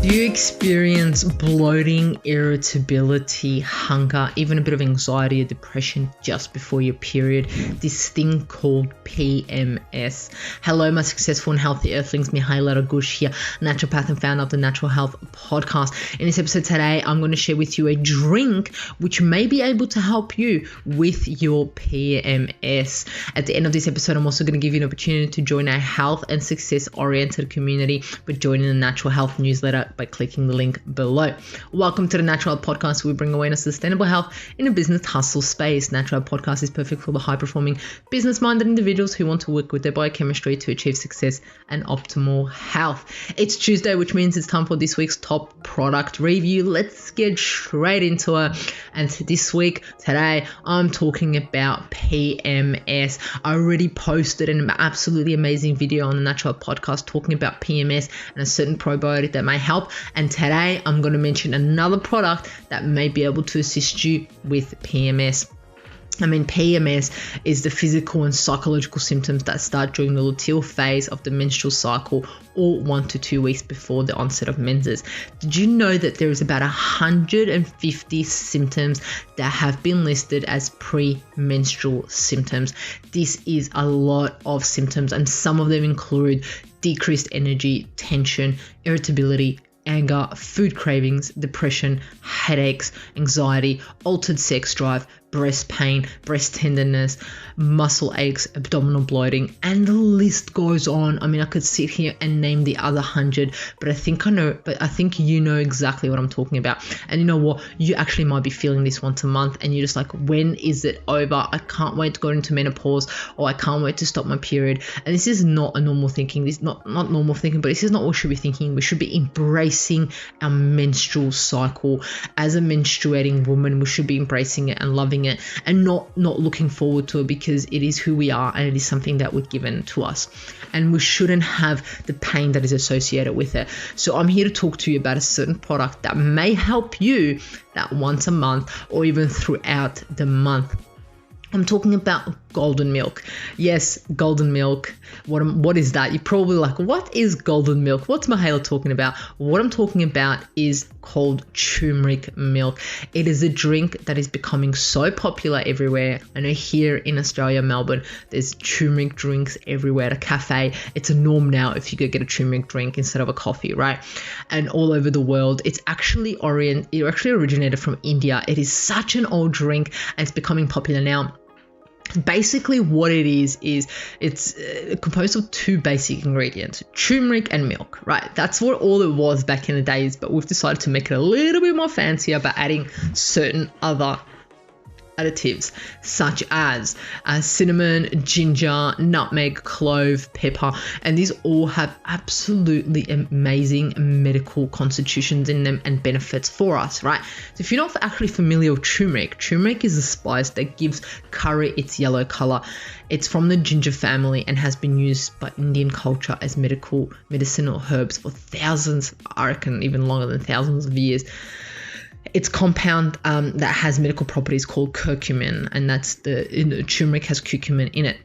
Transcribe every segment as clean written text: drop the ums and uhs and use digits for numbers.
Do you experience bloating, irritability, hunger, even a bit of anxiety or depression just before your period? This thing called PMS. Hello, my successful and healthy earthlings. Mihaela Gush here, naturopath and founder of the Natural Health Podcast. In this episode today, I'm going to share with you a drink which may be able to help you with your PMS. At the end of this episode, I'm also going to give you an opportunity to join our health and success-oriented community by joining the Natural Health newsletter by clicking the link below. Welcome to the Natural Health Podcast, where we bring awareness to sustainable health in a business hustle space. Natural Health Podcast is perfect for the high-performing, business-minded individuals who want to work with their biochemistry to achieve success and optimal health. It's Tuesday, which means it's time for this week's top product review. Let's get straight into it. And today, I'm talking about PMS. I already posted an absolutely amazing video on the Natural Health Podcast talking about PMS and a certain probiotic that may help. And today I'm going to mention another product that may be able to assist you with PMS. PMS is the physical and psychological symptoms that start during the luteal phase of the menstrual cycle, or 1 to 2 weeks before the onset of menses. Did you know that there is about 150 symptoms that have been listed as premenstrual symptoms? This is a lot of symptoms, and some of them include decreased energy, tension, irritability, anger, food cravings, depression, headaches, anxiety, altered sex drive, breast pain, breast tenderness, muscle aches, abdominal bloating, and the list goes on. I could sit here and name the other 100, but I think you know exactly what I'm talking about. And you know what? You actually might be feeling this once a month, and you're just like, when is it over? I can't wait to go into menopause, or I can't wait to stop my period. And this is not a normal thinking. This is not normal thinking, but this is not what we should be thinking. We should be embracing our menstrual cycle. As a menstruating woman, we should be embracing it and loving it, and not looking forward to it, because it is who we are and it is something that was given to us, and we shouldn't have the pain that is associated with it. So I'm here to talk to you about a certain product that may help you that once a month or even throughout the month. I'm talking about golden milk. Yes, golden milk. What is that? You're probably like, what is golden milk? What's Mihaela talking about? What I'm talking about is called turmeric milk. It is a drink that is becoming so popular everywhere. I know here in Australia, Melbourne, there's turmeric drinks everywhere at a cafe. It's a norm now if you go get a turmeric drink instead of a coffee, right? And all over the world, it actually originated from India. It is such an old drink, and it's becoming popular now. Basically what it is it's composed of two basic ingredients, turmeric and milk, right? That's what all it was back in the days, but we've decided to make it a little bit more fancier by adding certain other additives such as cinnamon, ginger, nutmeg, clove, pepper, and these all have absolutely amazing medical constitutions in them and benefits for us, right? So if you're not actually familiar with turmeric is a spice that gives curry its yellow color. It's from the ginger family and has been used by Indian culture as medicinal herbs for thousands, I reckon even longer than thousands of years. It's compound that has medical properties called curcumin, and that's the turmeric has curcumin in it.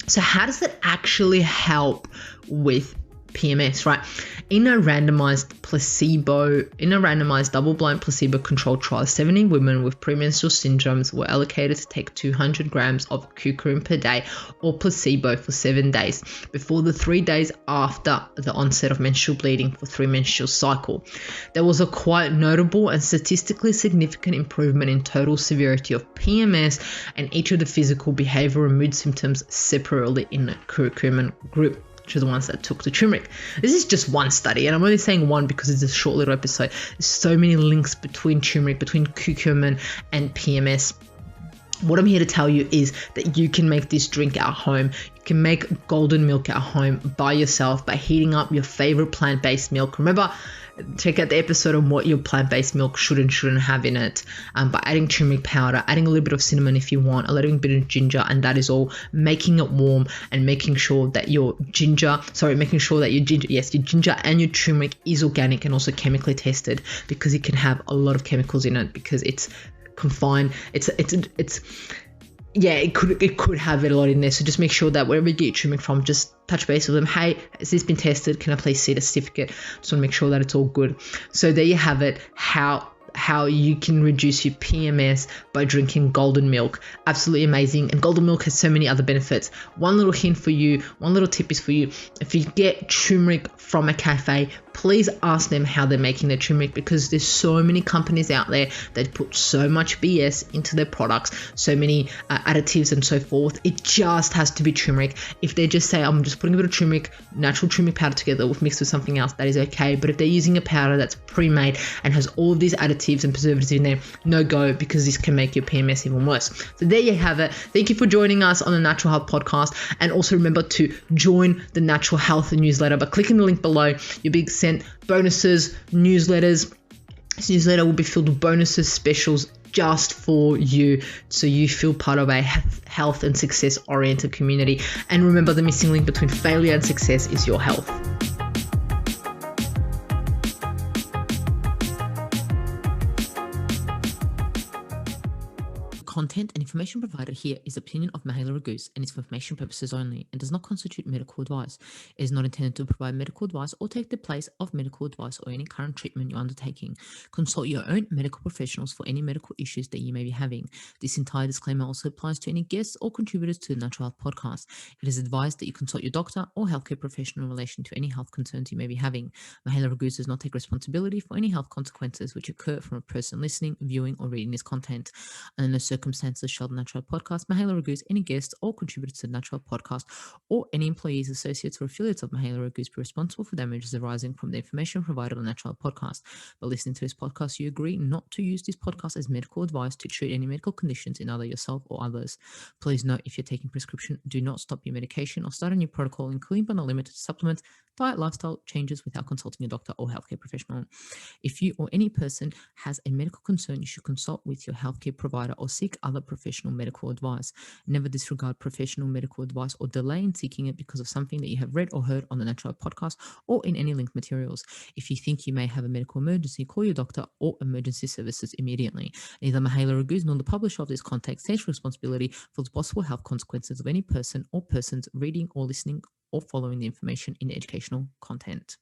So how does it actually help with PMS, right? In a randomized double-blind placebo-controlled trial, 70 women with premenstrual syndromes were allocated to take 200 grams of curcumin per day or placebo for 7 days before the 3 days after the onset of menstrual bleeding for 3 menstrual cycle. There was a quite notable and statistically significant improvement in total severity of PMS and each of the physical, behavioral, and mood symptoms separately in the curcumin group, which are the ones that took the turmeric. This is just one study, and I'm only saying one because it's a short little episode. There's so many links between turmeric, between curcumin and PMS. What I'm here to tell you is that you can make this drink at home. You can make golden milk at home by yourself by heating up your favorite plant-based milk. Remember, check out the episode on what your plant-based milk should and shouldn't have in it, by adding turmeric powder, adding a little bit of cinnamon if you want, a little bit of ginger, and that is all. Making it warm and making sure that your ginger and your turmeric is organic and also chemically tested, because it can have a lot of chemicals in it because it's confined. It's yeah, it could have it a lot in there. So just make sure that wherever you get your turmeric from, just touch base with them. Hey, has this been tested? Can I please see the certificate? Just want to make sure that it's all good. So there you have it. How you can reduce your PMS by drinking golden milk. Absolutely amazing. And golden milk has so many other benefits. One little hint for you, one little tip is for you. If you get turmeric from a cafe, please ask them how they're making their turmeric, because there's so many companies out there that put so much BS into their products, so many additives and so forth. It just has to be turmeric. If they just say, I'm just putting a bit of turmeric, natural turmeric powder together mixed with something else, that is okay. But if they're using a powder that's pre-made and has all of these additives and preservatives in there, no go, because this can make your PMS even worse. So there you have it. Thank you for joining us on the Natural Health Podcast. And also remember to join the Natural Health newsletter by clicking the link below. You'll be sent bonuses, newsletters. This newsletter will be filled with bonuses, specials just for you, so you feel part of a health and success oriented community. And remember, the missing link between failure and success is your health. Content and information provided here is opinion of Mahela Raguse and is for information purposes only and does not constitute medical advice. It is not intended to provide medical advice or take the place of medical advice or any current treatment you're undertaking. Consult your own medical professionals for any medical issues that you may be having. This entire disclaimer also applies to any guests or contributors to the Natural Health Podcast. It is advised that you consult your doctor or healthcare professional in relation to any health concerns you may be having. Mahela Raguse does not take responsibility for any health consequences which occur from a person listening, viewing, or reading this content. And in no circumstances shall the Natural Health Podcast, Mahela Raguse, any guests or contributors to the Natural Health Podcast, or any employees, associates, or affiliates of Mahela Raguse be responsible for damages arising from the information provided on the Natural Health Podcast. By listening to this podcast, you agree not to use this podcast as medical advice to treat any medical conditions in either yourself or others. Please note, if you're taking prescription, do not stop your medication or start a new protocol, including but not limited to supplements, diet, lifestyle changes without consulting a doctor or healthcare professional. If you or any person has a medical concern, you should consult with your healthcare provider or seek other professional medical advice. Never disregard professional medical advice or delay in seeking it because of something that you have read or heard on the Natural Health Podcast or in any linked materials. If you think you may have a medical emergency, call your doctor or emergency services immediately. Neither Mahela Raguse nor the publisher of this content takes responsibility for the possible health consequences of any person or persons reading or listening or following the information in the educational content.